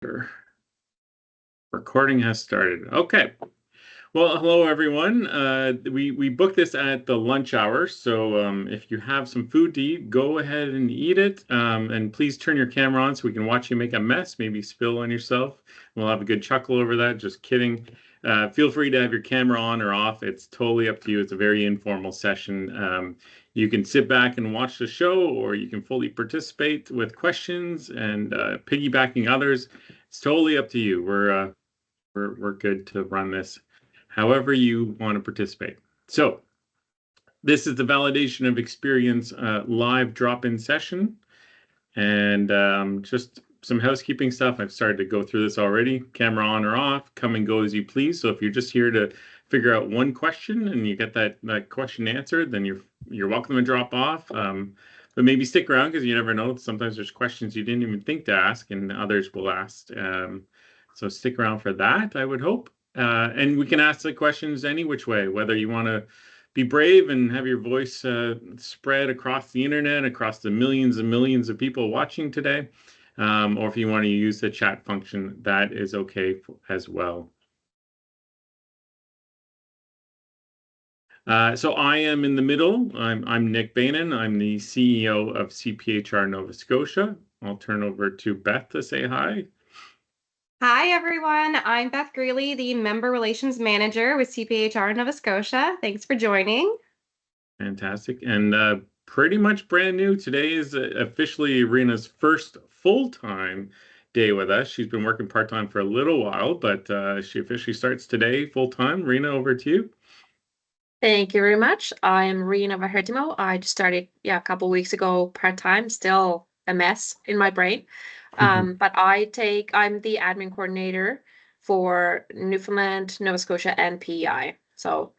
Recorder. Recording has started. Okay. Well, hello everyone. We booked this at the lunch hour, so if you have some food to eat, go ahead and eat it. And please turn your camera on so we can watch you make a mess, maybe spill on yourself. We'll have a good chuckle over that. Just kidding. Feel free to have your camera on or off. It's totally up to you. It's a very informal session. You can sit back and watch the show, or you can fully participate with questions and piggybacking others. It's totally up to you. We're good to run this however you want to participate. So this is the validation of experience live drop-in session, and just some housekeeping stuff. I've started to go through this already. Camera on or off, come and go as you please. So if you're just here to figure out one question and you get that question answered, then you're welcome to drop off. But maybe stick around because you never know. Sometimes there's questions you didn't even think to ask, and others will ask. So stick around for that, I would hope. And we can ask the questions any which way, whether you want to be brave and have your voice spread across the internet, across the millions and millions of people watching today, or if you want to use the chat function, that is okay as well. So I am in the middle. I'm Nick Bainan. I'm the CEO of CPHR Nova Scotia. I'll turn over to Beth to say hi. Hi, everyone. I'm Beth Greeley, the Member Relations Manager with CPHR Nova Scotia. Thanks for joining. Fantastic. And pretty much brand new. Today is officially Rena's first full-time day with us. She's been working part-time for a little while, but she officially starts today full-time. Rena, over to you. Thank you very much. I am Rena Vahertimo. I just started, a couple weeks ago part-time, still a mess in my brain. But I'm the admin coordinator for Newfoundland, Nova Scotia, and PEI. So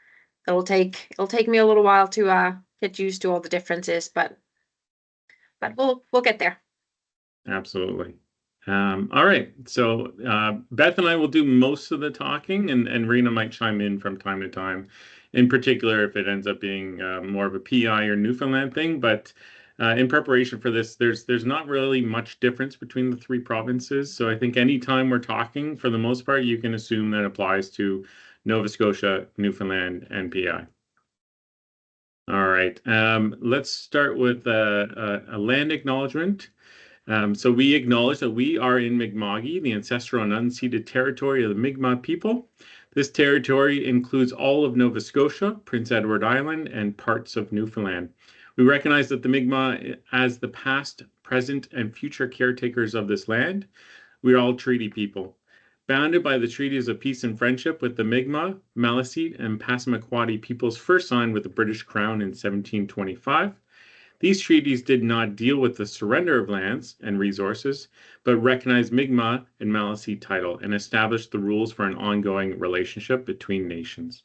it'll take me a little while to get used to all the differences, but we'll get there. Absolutely. All right. So Beth and I will do most of the talking, and Rena might chime in from time to time. In particular, if it ends up being more of a PEI or Newfoundland thing, but in preparation for this, there's not really much difference between the three provinces. So I think anytime we're talking, for the most part, you can assume that applies to Nova Scotia, Newfoundland, and PEI. All right. Let's start with a land acknowledgement. So we acknowledge that we are in Mi'kma'ki, the ancestral and unceded territory of the Mi'kmaq people. This territory includes all of Nova Scotia, Prince Edward Island, and parts of Newfoundland. We recognize that the Mi'kmaq as the past, present, and future caretakers of this land. We are all treaty people. Bounded by the treaties of peace and friendship with the Mi'kmaq, Maliseet, and Passamaquoddy peoples first signed with the British Crown in 1725. These treaties did not deal with the surrender of lands and resources, but recognized Mi'kmaq and Maliseet title and established the rules for an ongoing relationship between nations.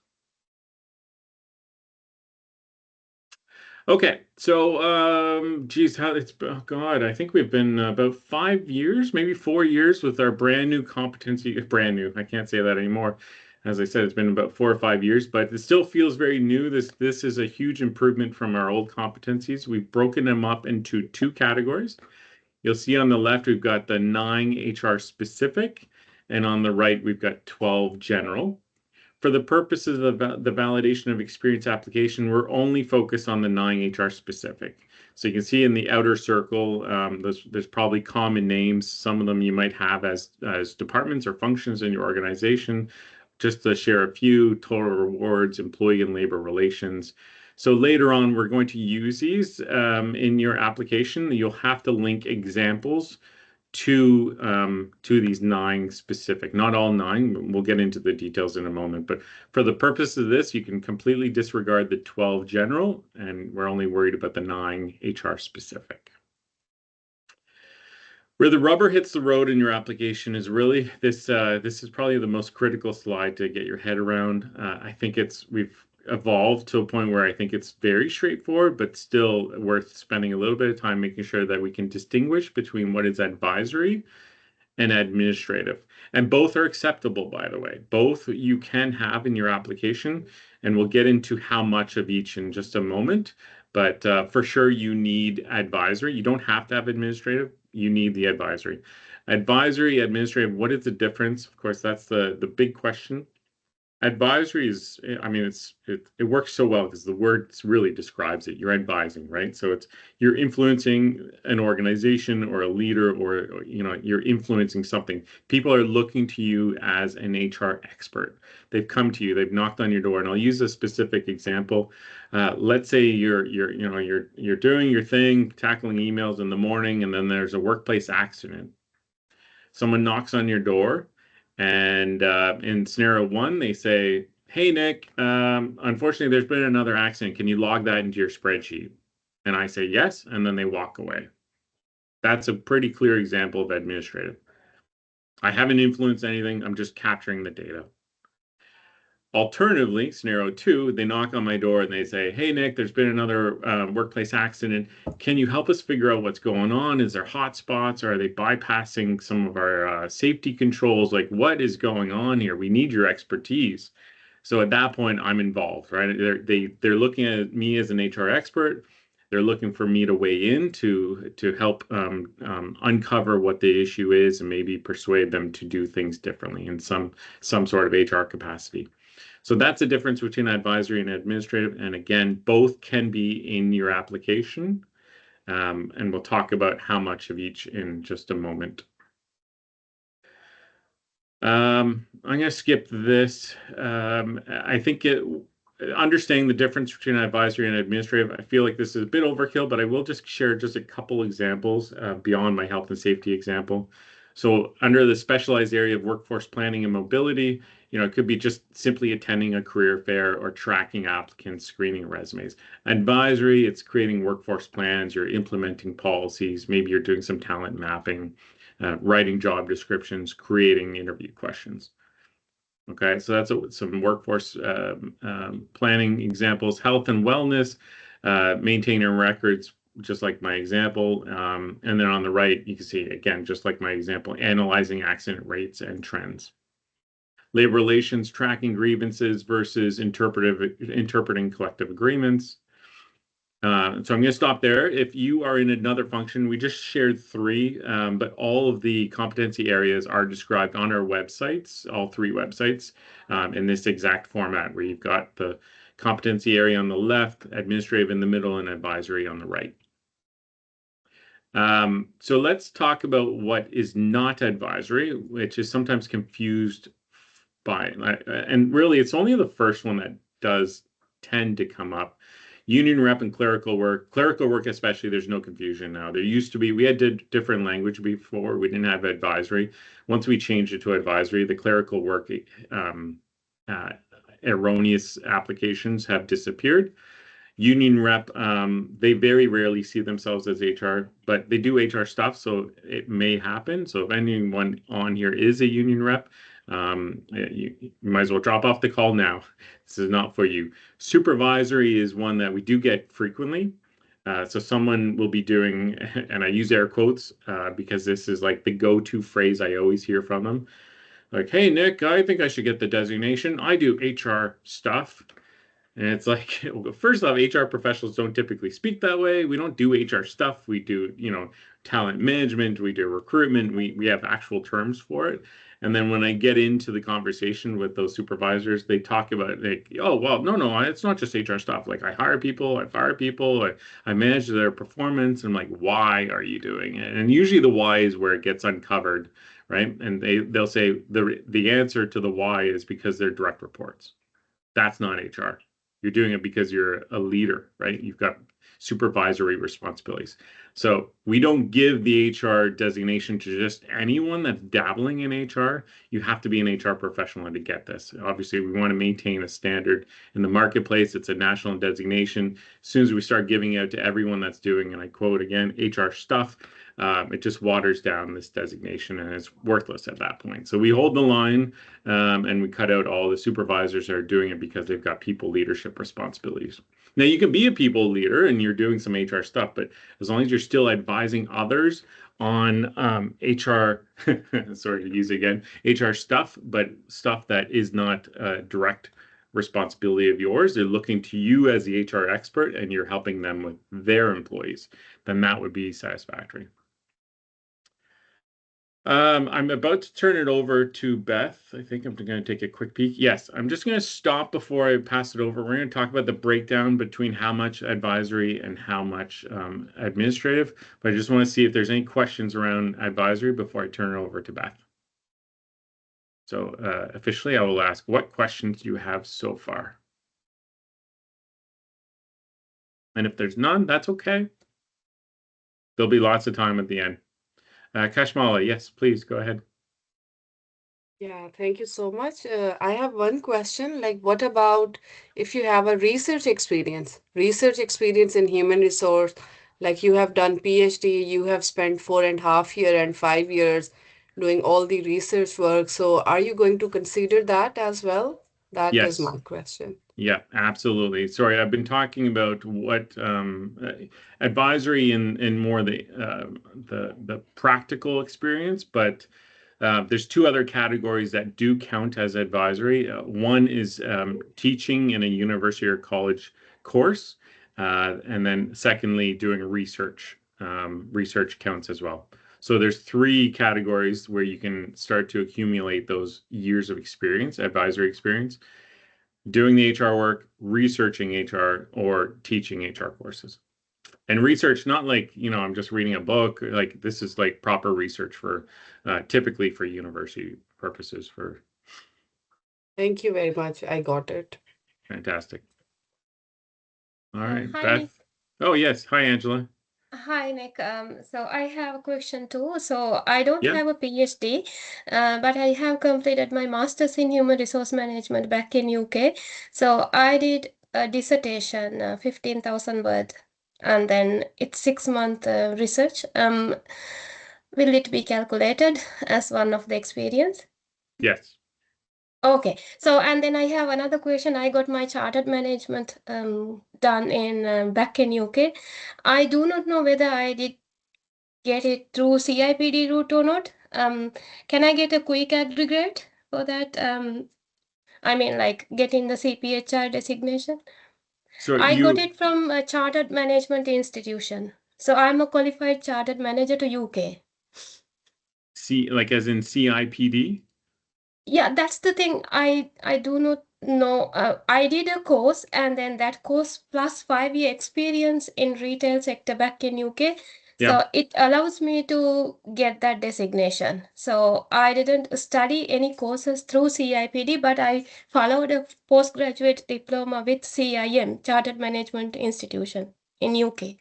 Okay, so geez, I think we've been about 5 years, maybe 4 years with our brand new competency. Brand new, I can't say that anymore. As I said, it's been about 4 or 5 years, but it still feels very new. This is a huge improvement from our old competencies. We've broken them up into 2 categories. You'll see on the left, we've got the 9 HR specific, and on the right, we've got 12 general. For the purposes of the validation of experience application, we're only focused on the 9 HR specific. So you can see in the outer circle, there's probably common names. Some of them you might have as departments or functions in your organization. Just to share a few: total rewards, employee and labor relations. So later on, we're going to use these in your application. You'll have to link examples to these 9 specific. Not all 9. We'll get into the details in a moment. But for the purpose of this, you can completely disregard the 12 general, and we're only worried about the 9 HR specific. Where the rubber hits the road in your application is really this. This is probably the most critical slide to get your head around. I think we've evolved to a point where I think it's very straightforward, but still worth spending a little bit of time making sure that we can distinguish between what is advisory and administrative. And both are acceptable, by the way. Both you can have in your application, and we'll get into how much of each in just a moment. But for sure, you need advisory. You don't have to have administrative. you need the advisory. Advisory, administrative, what is the difference? Of course, that's the big question. Advisory is, I mean, it works so well because the word really describes it. You're advising, right? So you're influencing an organization or a leader, or you're influencing something. People are looking to you as an HR expert. They've come to you, they've knocked on your door, and I'll use a specific example. Let's say you're doing your thing, tackling emails in the morning, and then there's a workplace accident. Someone knocks on your door, and in scenario one, they say, "Hey, Nick, unfortunately, there's been another accident. Can you log that into your spreadsheet?" And I say, "Yes," and then they walk away. That's a pretty clear example of administrative. I haven't influenced anything. I'm just capturing the data. Alternatively, scenario two, they knock on my door and they say, "Hey, Nick, there's been another workplace accident. Can you help us figure out what's going on? Is there hot spots? Or are they bypassing some of our safety controls? Like, what is going on here? We need your expertise." So at that point, I'm involved, right? They're looking at me as an HR expert. They're looking for me to weigh in to help uncover what the issue is and maybe persuade them to do things differently in some sort of HR capacity. So that's the difference between advisory and administrative. And again, both can be in your application. And we'll talk about how much of each in just a moment. I'm going to skip this. I think understanding the difference between advisory and administrative, I feel like this is a bit overkill, but I will just share just a couple examples beyond my health and safety example. So under the specialized area of workforce planning and mobility, it could be just simply attending a career fair or tracking applicants, screening resumes. Advisory, it's creating workforce plans, you're implementing policies, maybe you're doing some talent mapping, writing job descriptions, creating interview questions. Okay, so that's some workforce planning examples. Health and wellness, maintaining records, just like my example. And then on the right, you can see, again, just like my example, analyzing accident rates and trends. Labor relations, tracking grievances versus interpreting collective agreements. So I'm going to stop there. If you are in another function, we just shared three, but all of the competency areas are described on our websites, all three websites, in this exact format where you've got the competency area on the left, administrative in the middle, and advisory on the right. So let's talk about what is not advisory, which is sometimes confused by, and really it's only the first one that does tend to come up. Union rep and clerical work especially, there's no confusion now. There used to be, we had different language before, we didn't have advisory. Once we changed it to advisory, the clerical work erroneous applications have disappeared. Union rep, they very rarely see themselves as HR, but they do HR stuff, so it may happen. So if anyone on here is a union rep, you might as well drop off the call now. This is not for you. Supervisory is one that we do get frequently. So someone will be doing, and I use air quotes because this is like the go-to phrase I always hear from them. Like, "Hey, Nick, I think I should get the designation. I do HR stuff." And it's like, first off, HR professionals don't typically speak that way. We don't do HR stuff. We do, talent management. We do recruitment. We have actual terms for it. And then when I get into the conversation with those supervisors, they talk about like, "Oh, well, no, it's not just HR stuff. Like I hire people, I fire people, I manage their performance." And I'm like, "Why are you doing it?" And usually the why is where it gets uncovered, right? And they'll say the answer to the why is because they're direct reports. That's not HR. You're doing it because you're a leader, right? You've got supervisory responsibilities. So we don't give the HR designation to just anyone that's dabbling in HR. You have to be an HR professional to get this. Obviously, we want to maintain a standard in the marketplace. It's a national designation. As soon as we start giving it to everyone that's doing, and I quote again, HR stuff, it just waters down this designation and it's worthless at that point. So we hold the line and we cut out all the supervisors that are doing it because they've got people leadership responsibilities. Now you can be a people leader and you're doing some HR stuff, but as long as you're still advising others on HR, sorry to use it again, HR stuff, but stuff that is not direct responsibility of yours, they're looking to you as the HR expert and you're helping them with their employees, then that would be satisfactory. I'm about to turn it over to Beth. I think I'm going to take a quick peek. Yes, I'm just going to stop before I pass it over. We're going to talk about the breakdown between how much advisory and how much administrative. But I just want to see if there's any questions around advisory before I turn it over to Beth. So officially, I will ask, what questions do you have so far? And if there's none, that's okay. There'll be lots of time at the end. Kashmala, yes, please go ahead. Yeah, thank you so much. I have one question, like what about if you have a research experience in human resource, like you have done PhD, you have spent 4.5 years and 5 years doing all the research work. So are you going to consider that as well? That is Yes. my question. Yeah, absolutely. Sorry, I've been talking about what advisory in more the practical experience, but there's two other categories that do count as advisory. One is teaching in a university or college course, and then secondly, doing research. Research counts as well. So there's three categories where you can start to accumulate those years of experience, advisory experience: doing the HR work, researching HR, or teaching HR courses. And research, not like, I'm just reading a book. Like this is like proper research for typically for university purposes. For Thank you very much. I got it. fantastic. All right, Hi, Nick. Beth. Oh, yes. Hi, Angela. Hi, Nick. So I have a question too. So I don't Yeah. have a PhD, but I have completed my master's in human resource management back in UK. So I did a dissertation, 15,000 word, and then it's 6 month research. Will it be calculated as one of the experience? Yes. Okay, so and then I have another question. I got my chartered management done in back in UK. I do not know whether I did get it through CIPD route or not. Can I get a quick aggregate for that? I mean, like getting the CPHR designation. So I got you it from a chartered management institution. So I'm a qualified chartered manager to UK. see, like as in CIPD? Yeah, that's the thing. I do not know. I did a course, and then that course plus 5 year experience in retail sector back in UK. Yeah. So it allows me to get that designation. So I didn't study any courses through CIPD, but I followed a postgraduate diploma with CIM, Chartered Management Institution in UK.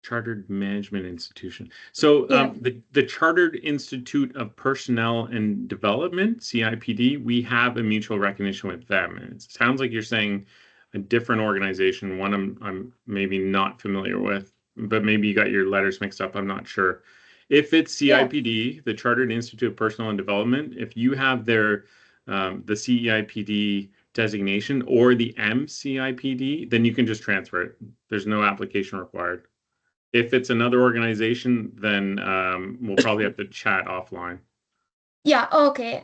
Chartered Management Institution. So Yeah. the Chartered Institute of Personnel and Development, CIPD, we have a mutual recognition with them. And it sounds like you're saying a different organization, one I'm maybe not familiar with, but maybe you got your letters mixed up. I'm not sure. If it's CIPD, the Chartered Institute of Personnel and Development, if you have their the CEIPD designation or the MCIPD, then you can just transfer it. There's no application required. If it's another organization, then we'll probably have to chat offline. Yeah, okay.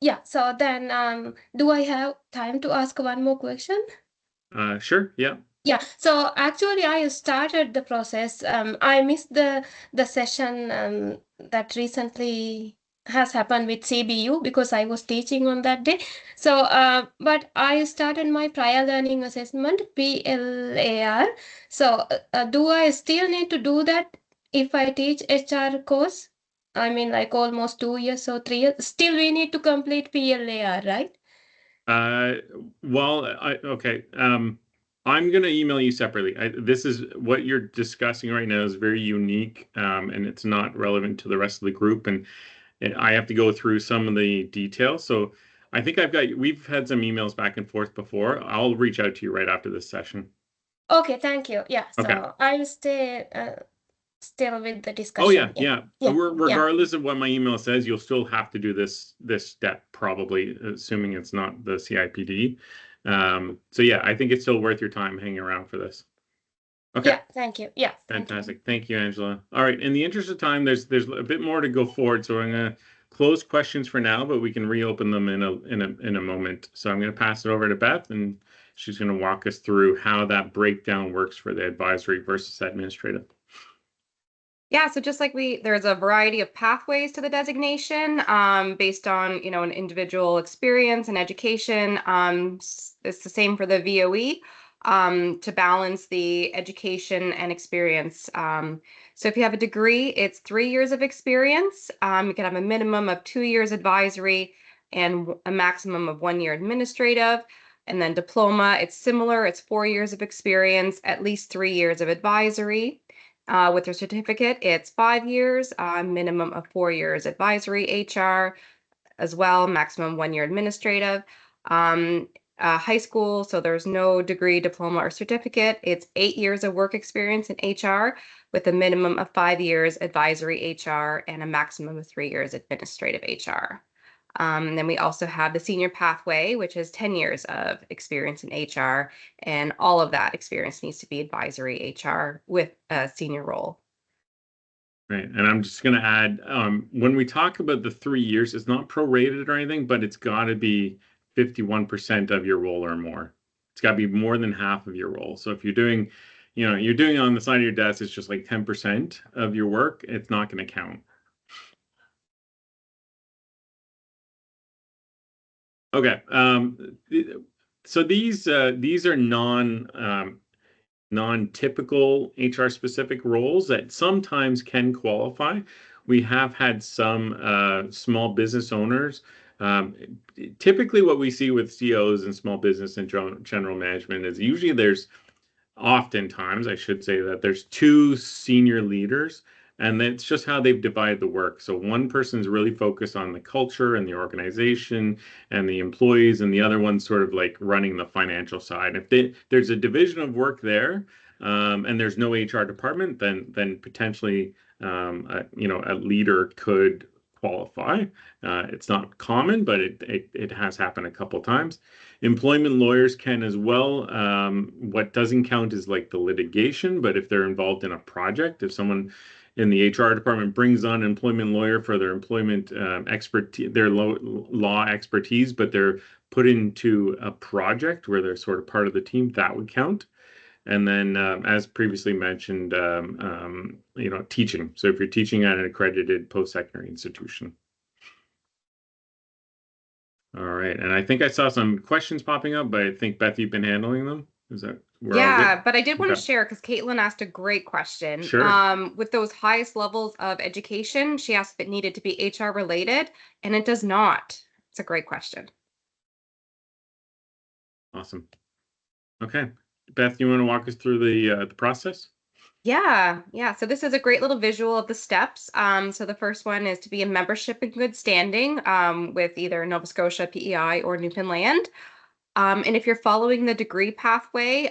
Yeah, so then do I have time to ask one more question? Sure, yeah. Yeah, so actually I started the process. I missed the session that recently has happened with CBU because I was teaching on that day. So, but I started my prior learning assessment, PLAR. So, do I still need to do that if I teach HR course? I mean, like almost 2 years or 3 years. Still, we need to complete PLAR, right? Uh, well, okay. I'm gonna email you separately. This is what you're discussing right now is very unique, and it's not relevant to the rest of the group, and I have to go through some of the details. So I think we've had some emails back and forth before. I'll reach out to you right after this session. Okay, thank you. Yeah, Okay. so I'll stay still with the Oh yeah, discussion. yeah. Yeah. Regardless of what my email says, you'll still have to do this step probably, assuming it's not the CIPD. So yeah, I think it's still worth your time hanging around for this. Okay. Yeah, thank you. Yeah, thank you. Fantastic. Thank you, Angela. All right. In the interest of time, there's a bit more to go forward, so I'm gonna close questions for now, but we can reopen them in a moment. So I'm gonna pass it over to Beth, and she's gonna walk us through how that breakdown works for the advisory versus administrative. Yeah, so just like there's a variety of pathways to the designation, based on, an individual experience and education. It's the same for the VOE, to balance the education and experience. So if you have a degree, it's 3 years of experience. You can have a minimum of 2 years advisory and a maximum of 1 year administrative. And then diploma, it's similar. It's 4 years of experience, at least 3 years of advisory. With your certificate, it's 5 years, minimum of 4 years advisory HR as well, maximum 1 year administrative. Um, High school, so there's no degree, diploma, or certificate. It's 8 years of work experience in HR with a minimum of 5 years advisory HR and a maximum of 3 years administrative HR. Then we also have the senior pathway, which is 10 years of experience in HR, and all of that experience needs to be advisory HR with a senior role. Right. And I'm just going to add, when we talk about the 3 years, it's not prorated or anything, but it's got to be 51% of your role or more. It's got to be more than half of your role. So if you're doing, you're doing it on the side of your desk, it's just like 10% of your work, it's not going to count. Okay. So these are non-typical HR specific roles that sometimes can qualify. We have had some small business owners. Typically, what we see with CEOs and small business and general management is usually oftentimes, I should say, that there's two senior leaders, and that's just how they've divided the work. So one person's really focused on the culture and the organization and the employees, and the other one's sort of like running the financial side. If there's a division of work there, and there's no HR department, then potentially, a leader could qualify. It's not common, but it has happened a couple times. Employment lawyers can as well. What doesn't count is like the litigation, but if they're involved in a project, if someone in the HR department brings on an employment lawyer for their employment expertise, their law expertise, but they're put into a project where they're sort of part of the team, that would count. And then, as previously mentioned, teaching. So if you're teaching at an accredited post-secondary institution. All right. And I think I saw some questions popping up, but I think, Beth, you've been handling them. Is that we're all Yeah, good? but I did want to Okay. share because Caitlin asked a great question. Sure. With those highest levels of education, she asked if it needed to be HR related, and it does not. It's a great question. Awesome. Okay. Beth, you want to walk us through the process? Yeah. So this is a great little visual of the steps. So the first one is to be a membership in good standing with either Nova Scotia, PEI, or Newfoundland. And if you're following the degree pathway,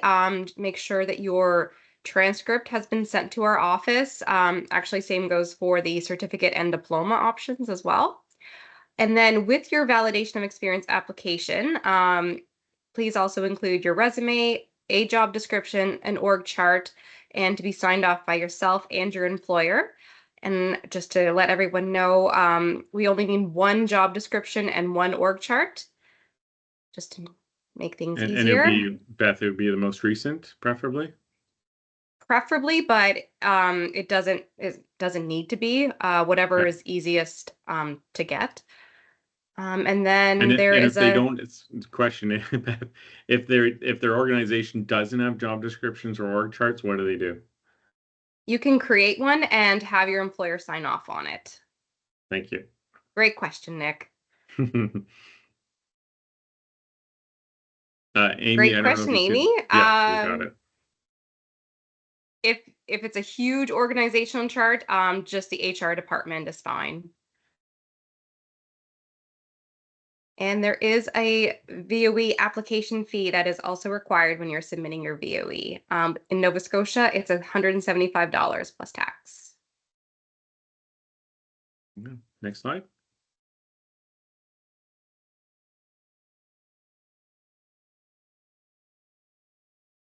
make sure that your transcript has been sent to our office. Actually, same goes for the certificate and diploma options as well. And then with your validation of experience application, please also include your resume, a job description, an org chart, and to be signed off by yourself and your employer. And just to let everyone know, we only need one job description and one org chart, just to make things And it would easier. be, Beth, it would be the most recent, preferably. Preferably, but it doesn't need to be. Whatever Okay. is easiest to get. And And then there if is they don't, it's a question. If their organization doesn't have job descriptions or org charts, what do they do? you can create one and have your employer sign off on it. Thank you. Great question, Nick. Amy, Great I don't know if question, you Amy. could. Yeah, you got it. If it's a huge organizational chart, just the HR department is fine. And there is a VOE application fee that is also required when you're submitting your VOE. In Nova Scotia, it's $175 plus tax. Yeah. Next slide.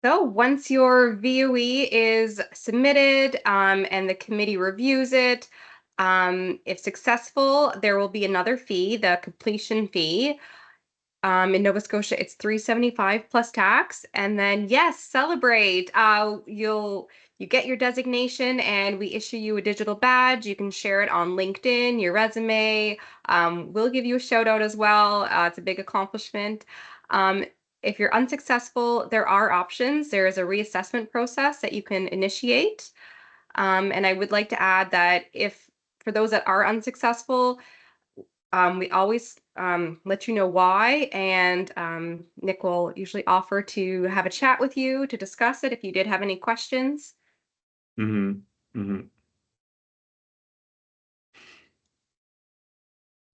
So once your VOE is submitted and the committee reviews it, if successful, there will be another fee, the completion fee. In Nova Scotia, it's $375 plus tax. And then, yes, celebrate. you get your designation and we issue you a digital badge. You can share it on LinkedIn, your resume. We'll give you a shout out as well. It's a big accomplishment. If you're unsuccessful, there are options. There is a reassessment process that you can initiate. And I would like to add that for those that are unsuccessful, we always let you know why, and Nick will usually offer to have a chat with you to discuss it if you did have any questions. So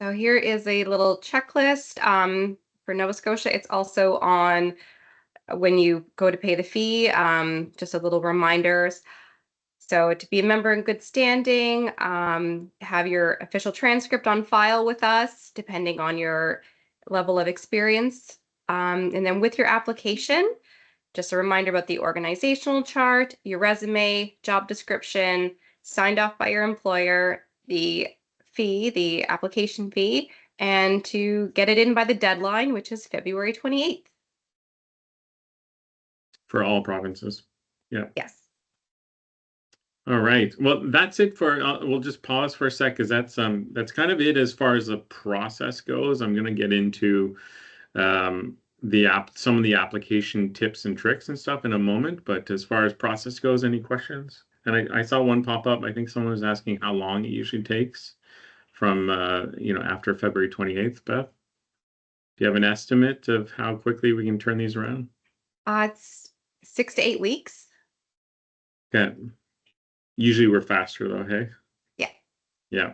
here is a little checklist for Nova Scotia. It's also on when you go to pay the fee, just a little reminders. So to be a member in good standing, have your official transcript on file with us, depending on your level of experience. And then with your application, just a reminder about the organizational chart, your resume, job description, signed off by your employer, the fee, the application fee, and to get it in by the deadline, which is February 28th. For all provinces. Yeah. Yes. All right. Well, that's it for. We'll just pause for a sec because that's kind of it as far as the process goes. I'm going to get into some of the application tips and tricks and stuff in a moment. But as far as process goes, any questions? And I saw one pop up. I think someone was asking how long it usually takes from after February 28th. Beth, do you have an estimate of how quickly we can turn these around? It's 6 to 8 weeks. Okay. Usually we're faster though, hey? Yeah. Yeah.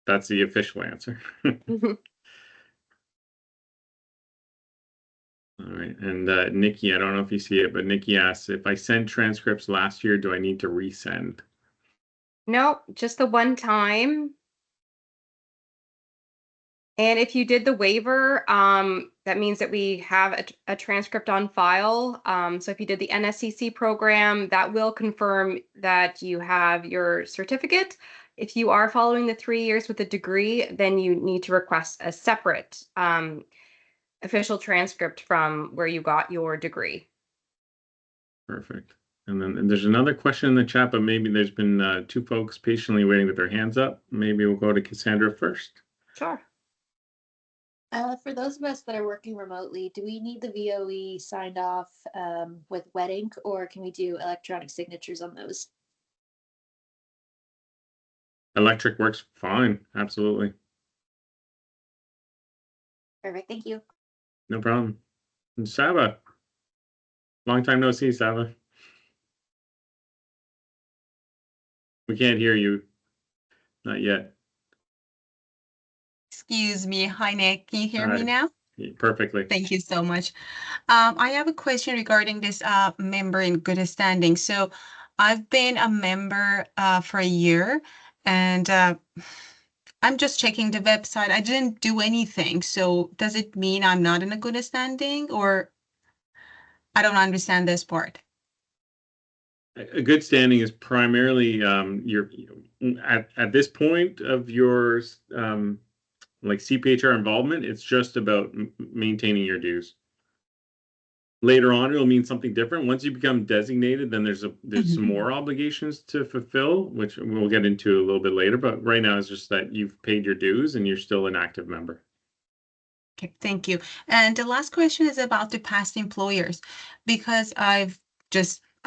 That's the official answer. Mhm. All right. And Nikki, I don't know if you see it, but Nikki asks, if I sent transcripts last year, do I need to resend? No, just the one time. And if you did the waiver, that means that we have a transcript on file. So if you did the NSCC program, that will confirm that you have your certificate. If you are following the 3 years with a degree, then you need to request a separate official transcript from where you got your degree. Perfect. And there's another question in the chat, but maybe there's been 2 folks patiently waiting with their hands up. Maybe we'll go to Cassandra first. Sure. For those of us that are working remotely, do we need the VOE signed off with wet ink, or can we do electronic signatures on those? Electric works fine. Absolutely. Perfect, thank you. No problem. And Saba. Long time no see, Saba. We can't hear you. Not yet. Excuse me. Hi, Nick. Can you hear me Hi. now? Perfectly. Thank you so much. I have a question regarding this member in good standing. So I've been a member for a year, and I'm just checking the website. I didn't do anything. So does it mean I'm not in a good standing, or I don't understand this part? A good standing is primarily your at this point of your like CPHR involvement. It's just about maintaining your dues. Later on, it'll mean something different. Once you become designated, then there's some more obligations to fulfill, which we'll get into a little bit later. But right now, it's just that you've paid your dues and you're still an active member. Okay, thank you. And the last question is about the past employers, because I've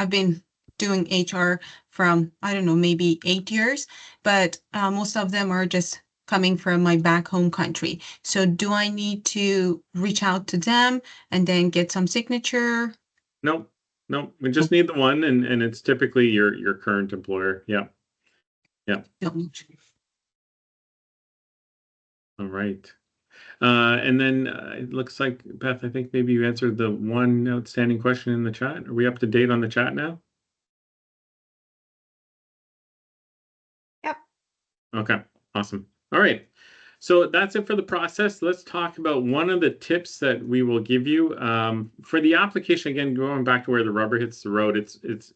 been doing HR from, I don't know, maybe 8 years, but most of them are just coming from my back home country. So do I need to reach out to them and then get some signature? No, we just need the one, and it's typically your current employer. Yeah. All right. And then it looks like, Beth, I think maybe you answered the one outstanding question in the chat. Are we up to date on the chat now? Yep. Okay, awesome. All right. So that's it for the process. Let's talk about one of the tips that we will give you for the application. Again, going back to where the rubber hits the road, it's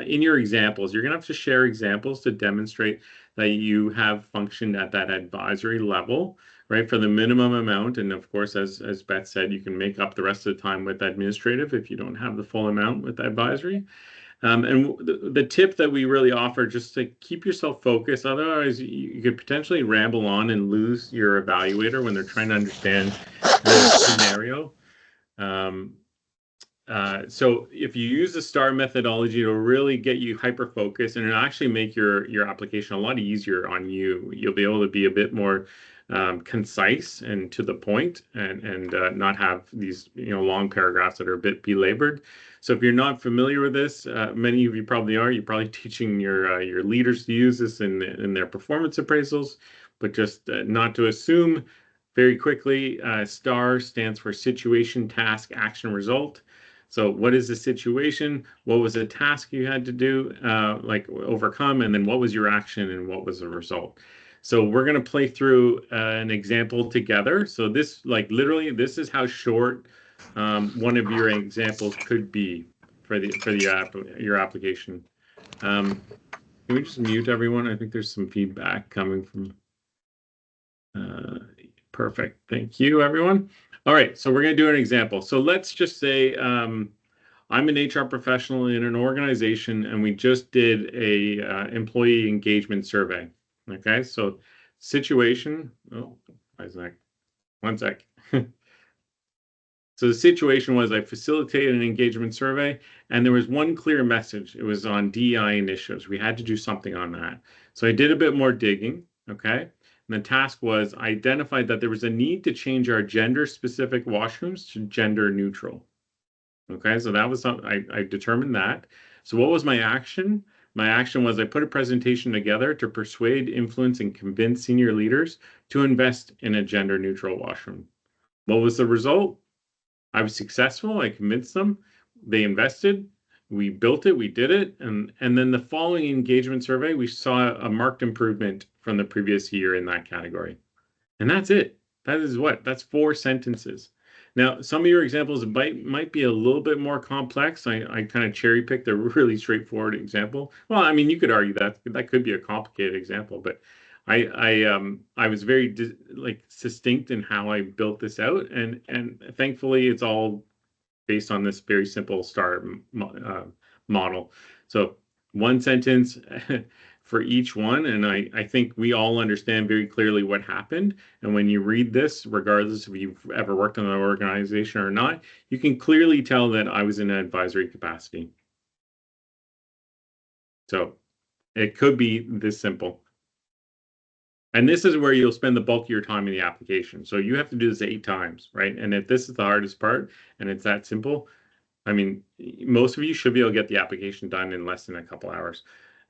in your examples. You're gonna have to share examples to demonstrate that you have functioned at that advisory level, right? For the minimum amount, and of course, as Beth said, you can make up the rest of the time with administrative if you don't have the full amount with advisory. And the tip that we really offer, just to keep yourself focused. Otherwise, you could potentially ramble on and lose your evaluator when they're trying to understand the scenario. So if you use the STAR methodology, it'll really get you hyper focused, and it'll actually make your application a lot easier on you. You'll be able to be a bit more concise and to the point, and not have these long paragraphs that are a bit belabored. So if you're not familiar with this, many of you probably are. You're probably teaching your leaders to use this in their performance appraisals, but just not to assume. Very quickly, STAR stands for Situation, Task, Action, Result. So what is the situation? What was the task you had to do, like overcome? And then what was your action and what was the result? So we're going to play through an example together. So this, like literally, this is how short one of your examples could be for your application. Can we just mute everyone? I think there's some feedback coming from. Perfect. Thank you, everyone. All right, so we're going to do an example. So let's just say I'm an HR professional in an organization, and we just did a employee engagement survey. Okay, so situation. Oh, one sec. So the situation was I facilitated an engagement survey, and there was one clear message. It was on DEI initiatives. We had to do something on that. So I did a bit more digging. Okay. And the task was I identified that there was a need to change our gender-specific washrooms to gender neutral. Okay, so that was something I determined that. So what was my action? My action was I put a presentation together to persuade, influence, and convince senior leaders to invest in a gender-neutral washroom. What was the result? I was successful. I convinced them. They invested. We built it. We did it. And then the following engagement survey, we saw a marked improvement from the previous year in that category. And that's it. That is what? That's 4 sentences. Now, some of your examples might be a little bit more complex. I kind of cherry picked a really straightforward example. Well, I mean, you could argue that could be a complicated example, but I was very succinct in how I built this out, and thankfully it's all based on this very simple STAR model. So one sentence for each one, and I think we all understand very clearly what happened. And when you read this, regardless if you've ever worked in an organization or not, you can clearly tell that I was in an advisory capacity. So it could be this simple. And this is where you'll spend the bulk of your time in the application. So you have to do this 8 times, right? And if this is the hardest part and it's that simple, I mean, most of you should be able to get the application done in less than a couple hours.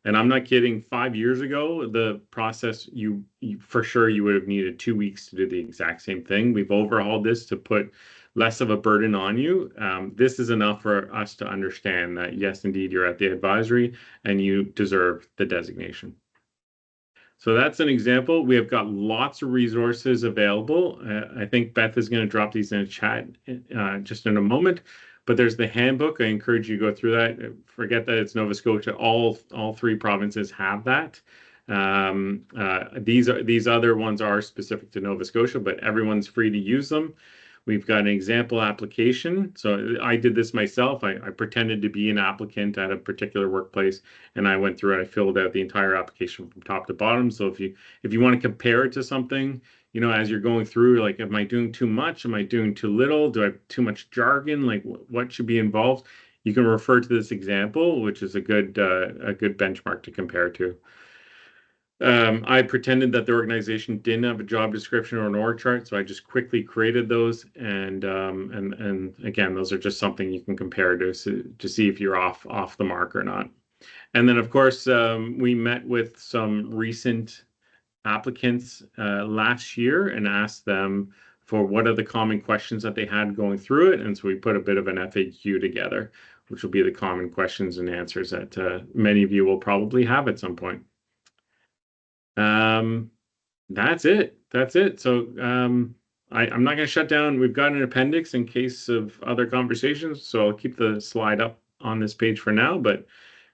And I'm not kidding. 5 years ago, the process, you for sure you would have needed 2 weeks to do the exact same thing. We've overhauled this to put less of a burden on you. This is enough for us to understand that, yes, indeed, you're at the advisory and you deserve the designation. So that's an example. We have got lots of resources available. I think Beth is going to drop these in a chat just in a moment. But there's the handbook. I encourage you to go through that. Forget that it's Nova Scotia. All 3 provinces have that. These other ones are specific to Nova Scotia, but everyone's free to use them. We've got an example application. So I did this myself. I pretended to be an applicant at a particular workplace, and I went through it. I filled out the entire application from top to bottom. So if you want to compare it to something, as you're going through, like, am I doing too much? Am I doing too little? Do I have too much jargon? Like, what should be involved? You can refer to this example, which is a good benchmark to compare to. I pretended that the organization didn't have a job description or an org chart, so I just quickly created those. And again, those are just something you can compare to see if you're off the mark or not. And then, of course, we met with some recent applicants last year and asked them for what are the common questions that they had going through it. And so we put a bit of an FAQ together, which will be the common questions and answers that many of you will probably have at some point. That's it. So I'm not going to shut down. We've got an appendix in case of other conversations, so I'll keep the slide up on this page for now, but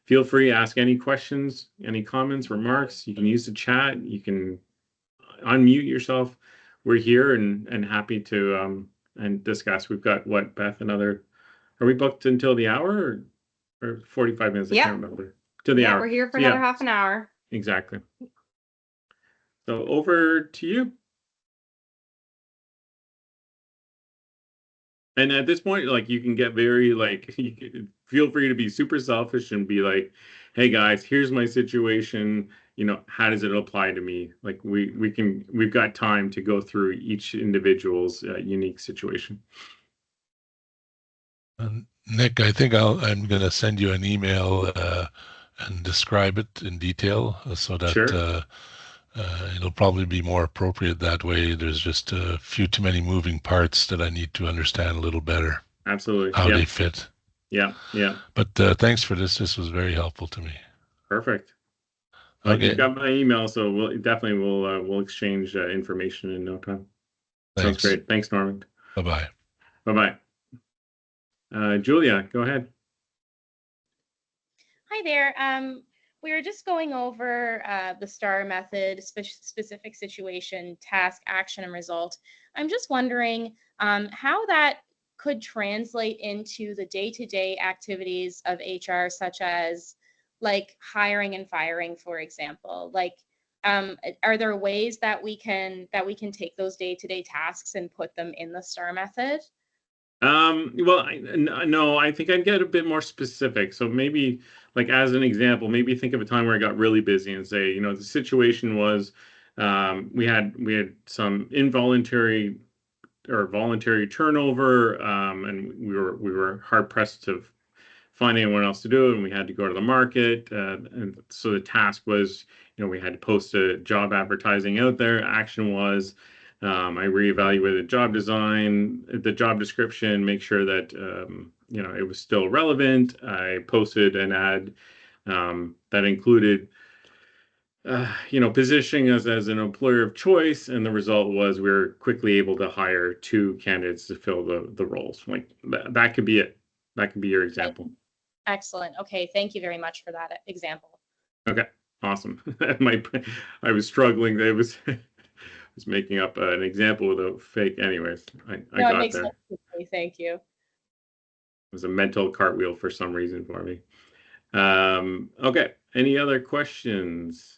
feel free to ask any questions, any comments, remarks. You can use the chat. You can unmute yourself. We're here and happy to and discuss. We've got what, Beth, are we booked until the hour? Or? or 45 minutes. I Yeah. can't remember. To the Yeah, hour. we're here for So, another half an hour. Exactly. So over to you. And at this point, like you can get very like you can, feel free to be super selfish and be like, "Hey guys, here's my situation. You know, how does it apply to me?" Like we've got time to go through each individual's unique situation. Nick, I think I'm going to send you an email and describe it in detail so that Sure. it'll probably be more appropriate that way. There's just a few too many moving parts that I need to understand a little better Absolutely. how Yeah. they fit. Yeah. Yeah. But thanks for this. This was very helpful to me. Perfect. Okay. You've got my email, so we'll exchange information in no time. Sounds Thanks. great. Thanks, Norman. Bye-bye. Bye-bye. Julia, go ahead. Hi there. We were just going over the STAR method, specific situation, task, action, and result. I'm just wondering how that could translate into the day-to-day activities of HR, such as like hiring and firing, for example. Like, are there ways that we can take those day-to-day tasks and put them in the STAR method? Well, no, I think I'd get a bit more specific. So maybe, like as an example, maybe think of a time where I got really busy and say, you know, the situation was, we had some involuntary or voluntary turnover, and we were hard pressed to find anyone else to do it, and we had to go to the market. And so the task was, you know, we had to post a job advertising out there. Action was, I reevaluated job design, the job description, make sure that you know it was still relevant. I posted an ad that included you know, positioning us as an employer of choice, and the result was we were quickly able to hire 2 candidates to fill the roles. Like that could be it. That could be your example. Excellent. Okay, thank you very much for that example. Okay, awesome. I was struggling. I was was making up an example with a fake. Anyways, I No, it got makes there. sense to me. Thank you. It was a mental cartwheel for some reason for me. Okay, any other questions?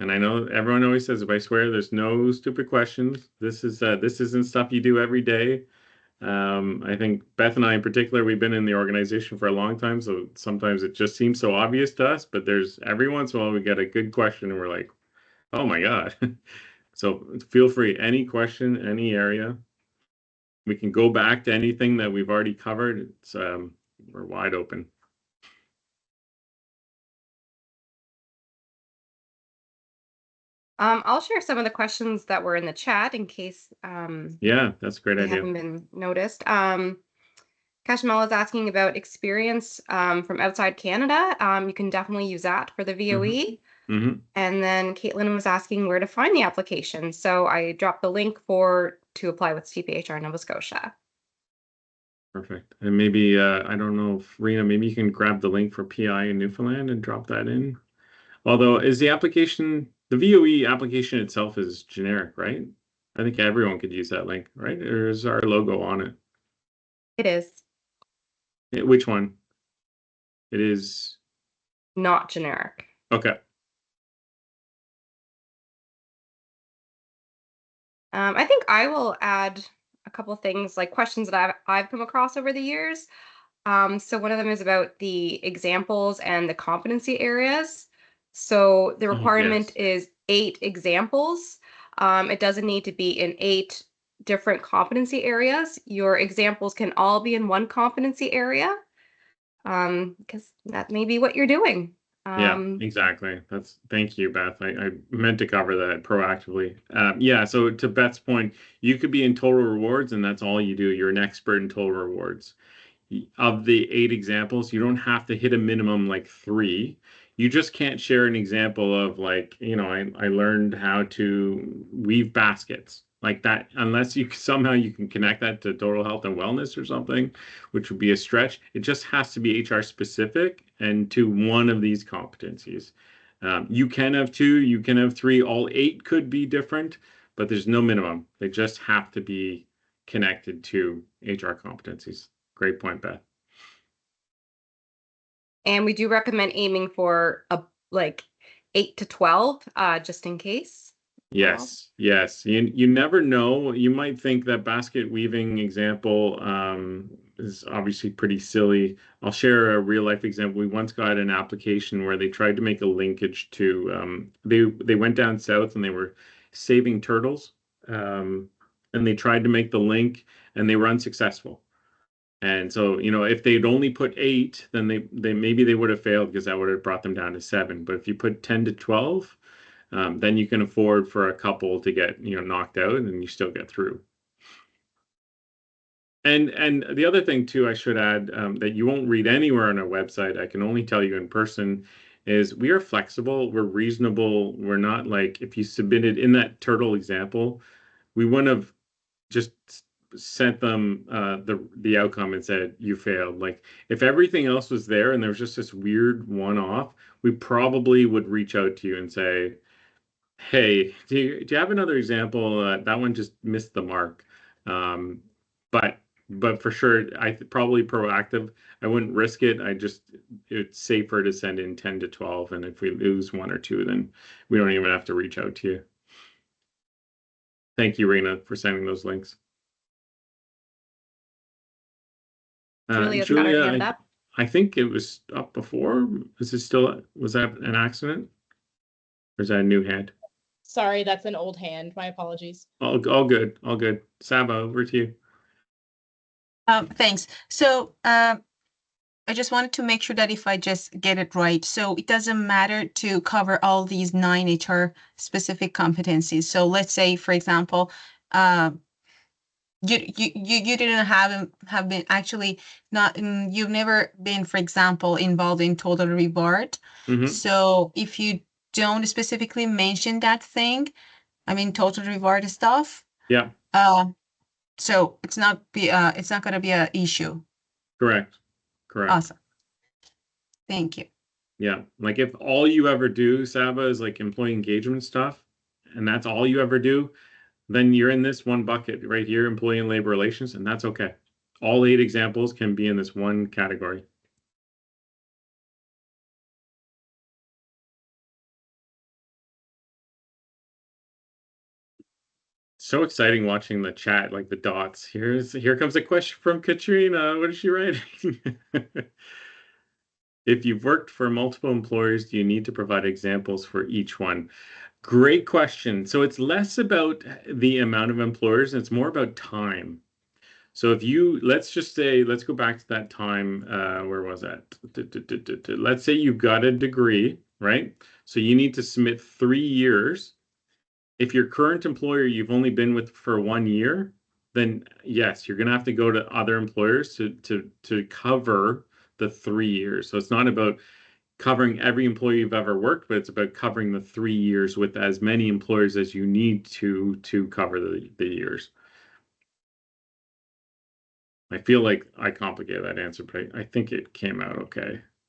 And I know everyone always says, if I swear, there's no stupid questions. This isn't stuff you do every day. I think Beth and I in particular, we've been in the organization for a long time, so sometimes it just seems so obvious to us, but there's every once in a while we get a good question and we're like, oh my God. So feel free, any question, any area. We can go back to anything that we've already covered. It's we're wide open. I'll share some of the questions that were in the chat in case Yeah, that's a great they idea. haven't been noticed. Kashmel is asking about experience from outside Canada. You can definitely use that for the VOE. Mm-hmm. And then Caitlin was asking where to find the application. So I dropped the link to apply with CPHR Nova Scotia. Perfect. And maybe, I don't know if Rena, maybe you can grab the link for PI in Newfoundland and drop that in. Although, is the application, the VOE application itself is generic, right? I think everyone could use that link, right? Or is our logo on it? It is Which one? It is not generic. okay. I think I will add a couple things like questions that I've come across over the years. So one of them is about the examples and the competency areas. So the requirement is 8 examples. It doesn't need to be in 8 different competency areas. Your examples can all be in one competency area, because that may be what you're doing. Yeah, exactly. Thank you, Beth. I meant to cover that proactively. Yeah, so to Beth's point, you could be in total rewards and that's all you do. You're an expert in total rewards. Of the 8 examples, you don't have to hit a minimum like 3. You just can't share an example of like, you know, I learned how to weave baskets like that, unless you somehow you can connect that to total health and wellness or something, which would be a stretch. It just has to be HR specific and to one of these competencies. You can have 2, you can have 3, all 8 could be different, but there's no minimum. They just have to be connected to HR competencies. Great point, Beth. And we do recommend aiming for like 8 to 12, just in case. Yes, yes. You never know. You might think that basket weaving example is obviously pretty silly. I'll share a real life example. We once got an application where they tried to make a linkage to they went down south and they were saving turtles, and they tried to make the link and they were unsuccessful. And so, if they'd only put 8, then they maybe they would have failed because that would have brought them down to 7. But if you put 10 to 12, then you can afford for a couple to get knocked out, and you still get through. And the other thing too, I should add, that you won't read anywhere on our website, I can only tell you in person, is we are flexible, we're reasonable. We're not like, if you submitted in that turtle example, we wouldn't have just sent them the outcome and said you failed. Like, if everything else was there and there was just this weird one-off, we probably would reach out to you and say, hey, do you have another example? That one just missed the mark. But for sure, probably proactive. I wouldn't risk it. It's safer to send in 10 to 12, and if we lose 1 or 2, then we don't even have to reach out to you. Thank you, Rena, for sending those links. Julia's got her hand up. I think it was up before. Was that an accident? Or is that a new hand? Sorry, that's an old hand. My apologies. All good. All good. Saba, over to you. Thanks. So I just wanted to make sure that if I just get it right, so it doesn't matter to cover all these 9 HR specific competencies. So let's say, for example, you didn't have been actually not you've never been, for example, involved in total reward. So if you don't specifically mention that thing, I mean total reward stuff. Yeah. So it's not going to be an issue. Correct. Awesome. Thank you. Yeah. Like, if all you ever do, Saba, is like employee engagement stuff, and that's all you ever do, then you're in this one bucket right here, employee and labor relations, and that's okay. All 8 examples can be in this one category. So exciting watching the chat, like the dots. Here comes a question from Katrina. What is she writing? If you've worked for multiple employers, do you need to provide examples for each one? Great question. So it's less about the amount of employers, and it's more about time. So let's go back to that time, where was that? Let's say you've got a degree, right? So you need to submit 3 years. If your current employer you've only been with for 1 year, then yes, you're going to have to go to other employers to cover the 3 years. So it's not about covering every employee you've ever worked, but it's about covering the 3 years with as many employers as you need to cover the years. I feel like I complicated that answer, but I think it came out okay.